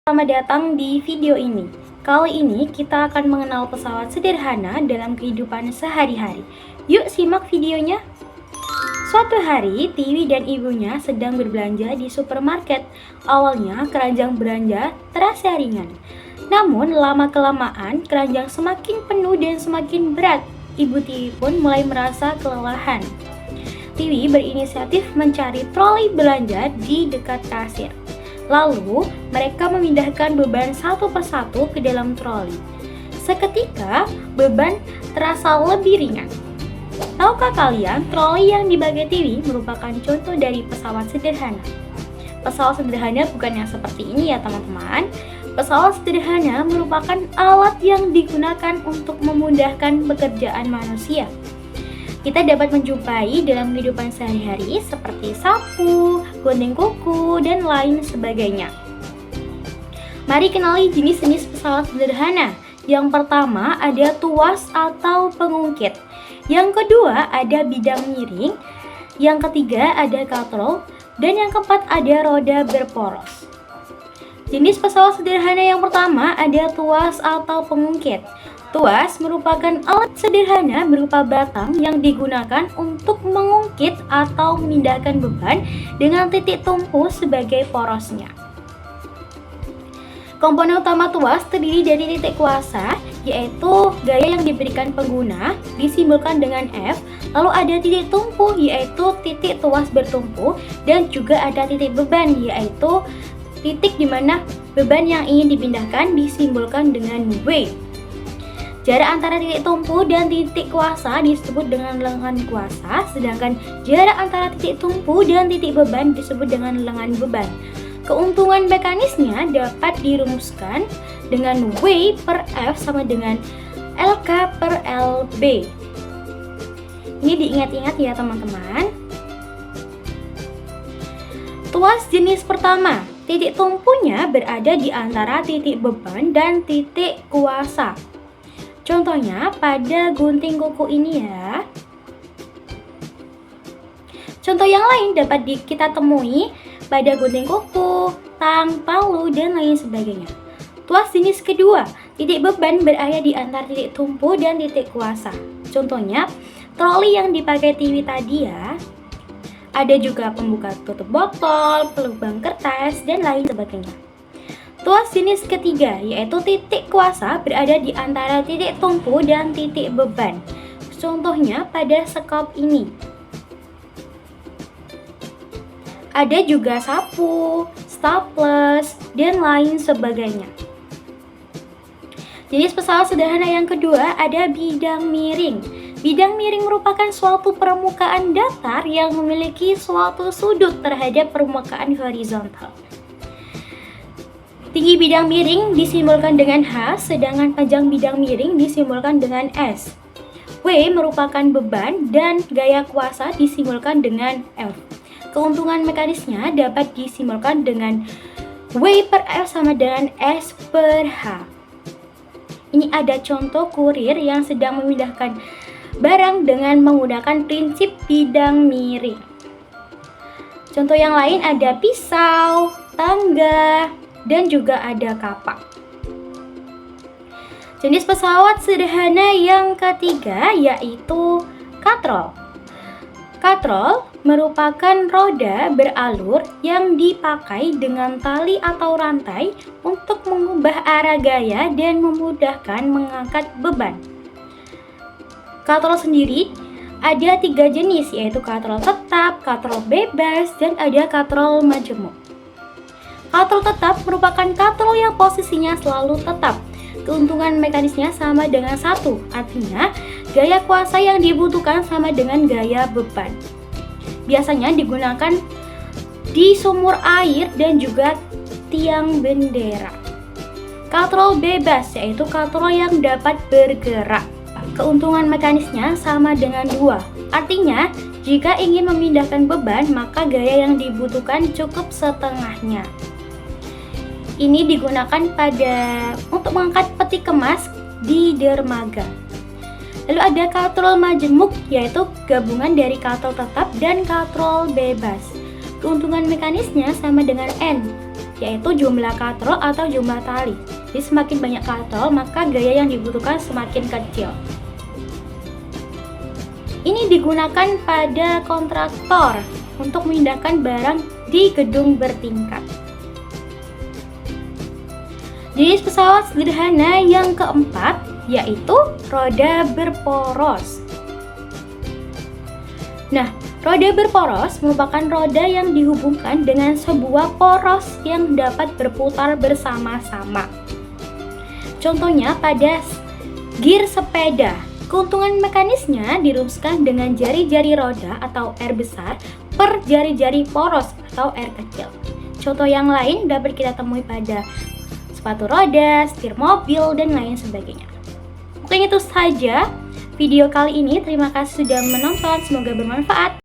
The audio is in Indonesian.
Selamat datang di video ini. Kali ini kita akan mengenal pesawat sederhana dalam kehidupan sehari-hari. Yuk simak videonya. Suatu hari, Tiwi dan ibunya sedang berbelanja di supermarket. Awalnya keranjang belanja terasa ringan. Namun lama-kelamaan keranjang semakin penuh dan semakin berat. Ibu Tiwi pun mulai merasa kelelahan. Tiwi berinisiatif mencari troli belanja di dekat kasir. Lalu, mereka memindahkan beban satu persatu ke dalam troli. Seketika, beban terasa lebih ringan. Tahukah kalian, troli yang dipakai Tiwi merupakan contoh dari pesawat sederhana. Pesawat sederhana bukan yang seperti ini ya teman-teman. Pesawat sederhana merupakan alat yang digunakan untuk memudahkan pekerjaan manusia. Kita dapat menjumpai dalam kehidupan sehari-hari seperti sapu, gunting kuku, dan lain sebagainya. Mari kenali jenis-jenis pesawat sederhana. Yang pertama ada tuas atau pengungkit. Yang kedua ada bidang miring. Yang ketiga ada katrol. Dan yang keempat ada roda berporos. Jenis pesawat sederhana yang pertama ada tuas atau pengungkit. Tuas merupakan alat sederhana berupa batang yang digunakan untuk mengungkit atau memindahkan beban dengan titik tumpu sebagai porosnya. Komponen utama tuas terdiri dari titik kuasa, yaitu gaya yang diberikan pengguna, disimbolkan dengan F, lalu ada titik tumpu, yaitu titik tuas bertumpu, dan juga ada titik beban, yaitu titik di mana beban yang ingin dipindahkan disimbolkan dengan W. Jarak antara titik tumpu dan titik kuasa disebut dengan lengan kuasa, sedangkan jarak antara titik tumpu dan titik beban disebut dengan lengan beban. Keuntungan mekanisnya dapat dirumuskan dengan W per F sama dengan LK per LB. Ini diingat-ingat ya teman-teman. Tuas jenis pertama, titik tumpunya berada di antara titik beban dan titik kuasa. Contohnya pada gunting kuku ini ya. Contoh yang lain dapat kita temui pada gunting kuku, tang, palu, dan lain sebagainya. Tuas jenis kedua, titik beban berada di antara titik tumpu dan titik kuasa. Contohnya, troli yang dipakai Tiwi tadi ya. Ada juga pembuka tutup botol, pelubang kertas, dan lain sebagainya. Tuas jenis ketiga, yaitu titik kuasa berada di antara titik tumpu dan titik beban. Contohnya pada sekop ini. Ada juga sapu, staples, dan lain sebagainya. Jenis pesawat sederhana yang kedua ada bidang miring. Bidang miring merupakan suatu permukaan datar yang memiliki suatu sudut terhadap permukaan horizontal. Tinggi bidang miring disimbolkan dengan H, sedangkan panjang bidang miring disimbolkan dengan S. W merupakan beban dan gaya kuasa disimbolkan dengan F. Keuntungan mekanisnya dapat disimbolkan dengan W per F sama dengan S per H. Ini ada contoh kurir yang sedang memindahkan barang dengan menggunakan prinsip bidang miring. Contoh yang lain ada pisau, tangga, dan juga ada kapak. Jenis pesawat sederhana yang ketiga yaitu katrol. Katrol merupakan roda beralur yang dipakai dengan tali atau rantai untuk mengubah arah gaya dan memudahkan mengangkat beban. Katrol sendiri ada 3 jenis, yaitu katrol tetap, katrol bebas, dan ada katrol majemuk. Katrol tetap merupakan katrol yang posisinya selalu tetap. Keuntungan mekanisnya sama dengan 1, artinya gaya kuasa yang dibutuhkan sama dengan gaya beban. Biasanya digunakan di sumur air dan juga tiang bendera. Katrol bebas yaitu katrol yang dapat bergerak. Keuntungan mekanisnya sama dengan 2, artinya jika ingin memindahkan beban maka gaya yang dibutuhkan cukup setengahnya. Ini digunakan untuk mengangkat peti kemas di dermaga. Lalu ada katrol majemuk, yaitu gabungan dari katrol tetap dan katrol bebas. Keuntungan mekanisnya sama dengan N, yaitu jumlah katrol atau jumlah tali. Jadi semakin banyak katrol, maka gaya yang dibutuhkan semakin kecil. Ini digunakan pada kontraktor untuk memindahkan barang di gedung bertingkat. Jenis pesawat sederhana yang keempat yaitu roda berporos. Nah, roda berporos merupakan roda yang dihubungkan dengan sebuah poros yang dapat berputar bersama-sama. Contohnya pada gir sepeda. Keuntungan mekanisnya dirumuskan dengan jari-jari roda atau R besar per jari-jari poros atau R kecil. Contoh yang lain dapat kita temui pada sepatu roda, setir mobil, dan lain sebagainya. Mungkin itu saja video kali ini. Terima kasih sudah menonton, semoga bermanfaat.